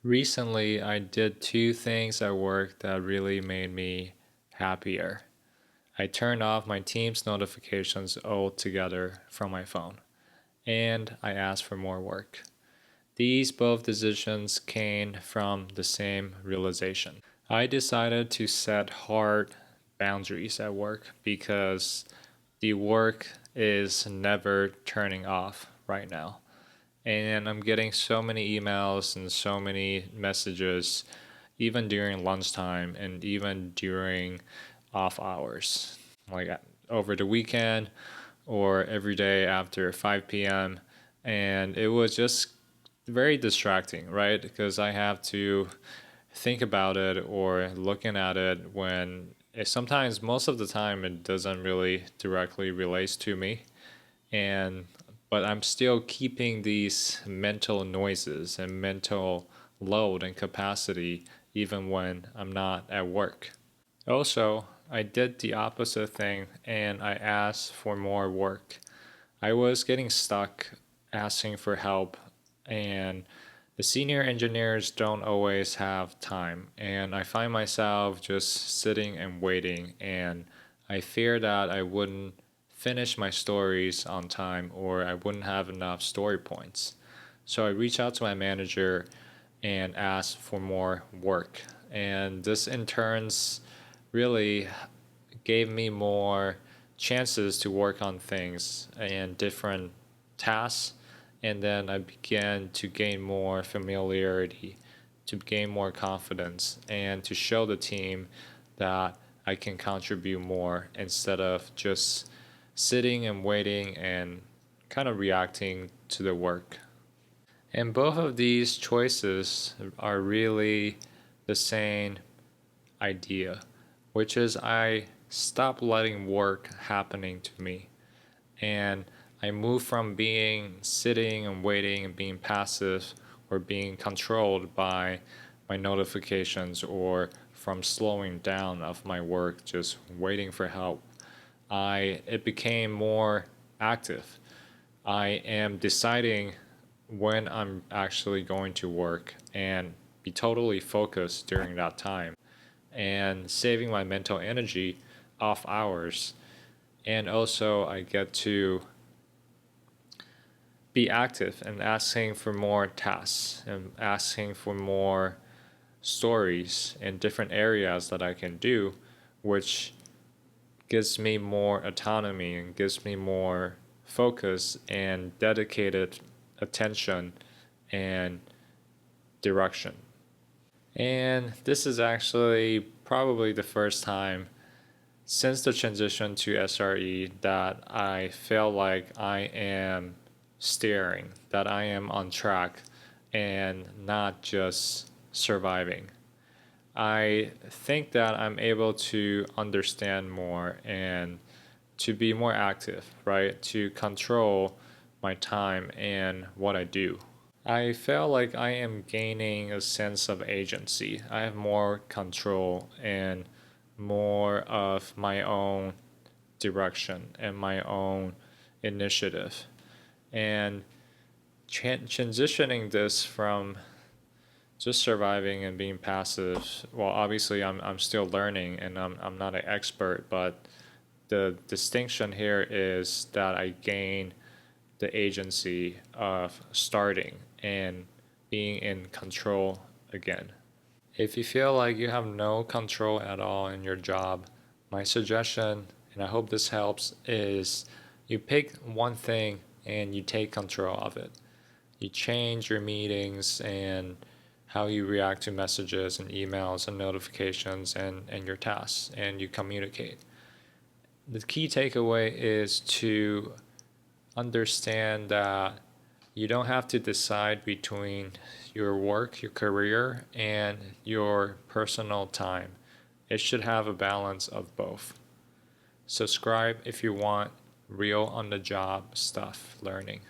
Recently, I did two things at work that really made me happier. I turned off my Teams notifications altogether from my phone, and I asked for more work. These both decisions came from the same realization. I decided to set hard boundaries at work because the work is never turning off right now. And I'm getting so many emails and so many messages, even during lunchtime and even during off hours, like over the weekend or every day after 5 p.m. And it was just very distracting, right? Because I have to think about it or looking at it when sometimes, most of the time, it doesn't really directly relate to me, and but I'm still keeping these mental noises and mental load and capacity even when I'm not at work. Also, I did the opposite thing and I asked for more work. I was getting stuck asking for help, and the senior engineers don't always have time, and I find myself just sitting and waiting, and I fear that I wouldn't finish my stories on time or I wouldn't have enough story points. So I reached out to my manager and asked for more work, and this in turns really gave me more chances to work on things and different tasks. And then I began to gain more familiarity, to gain more confidence, and to show the team that I can contribute more instead of just sitting and waiting and kind of reacting to the work. And both of these choices are really the same idea, which is I stop letting work happening to me, and I move from being sitting and waiting and being passive or being controlled by my notifications or from slowing down of my work just waiting for help. I it became more active. I am deciding when I'm actually going to work and be totally focused during that time and saving my mental energy off hours. And also, I get to be active and asking for more tasks and asking for more stories in different areas that I can do, which gives me more autonomy and gives me more focus and dedicated attention and direction. And this is actually probably the first time since the transition to SRE that I feel like I am steering, that I am on track and not just surviving. I think that I'm able to understand more and to be more active, right? To control my time and what I do. I feel like I am gaining a sense of agency. I have more control and more of my own direction and my own initiative. And transitioning this from just surviving and being passive, well, obviously I'm still learning and I'm not an expert, but the distinction here is that I gain the agency of starting and being in control again. If you feel like you have no control at all in your job, my suggestion, and I hope this helps, is you pick one thing and you take control of it. You change your meetings and how you react to messages and emails and notifications and your tasks, and you communicate. The key takeaway is to understand that you don't have to decide between your work, your career, and your personal time. It should have a balance of both. Subscribe if you want real on the job stuff learning.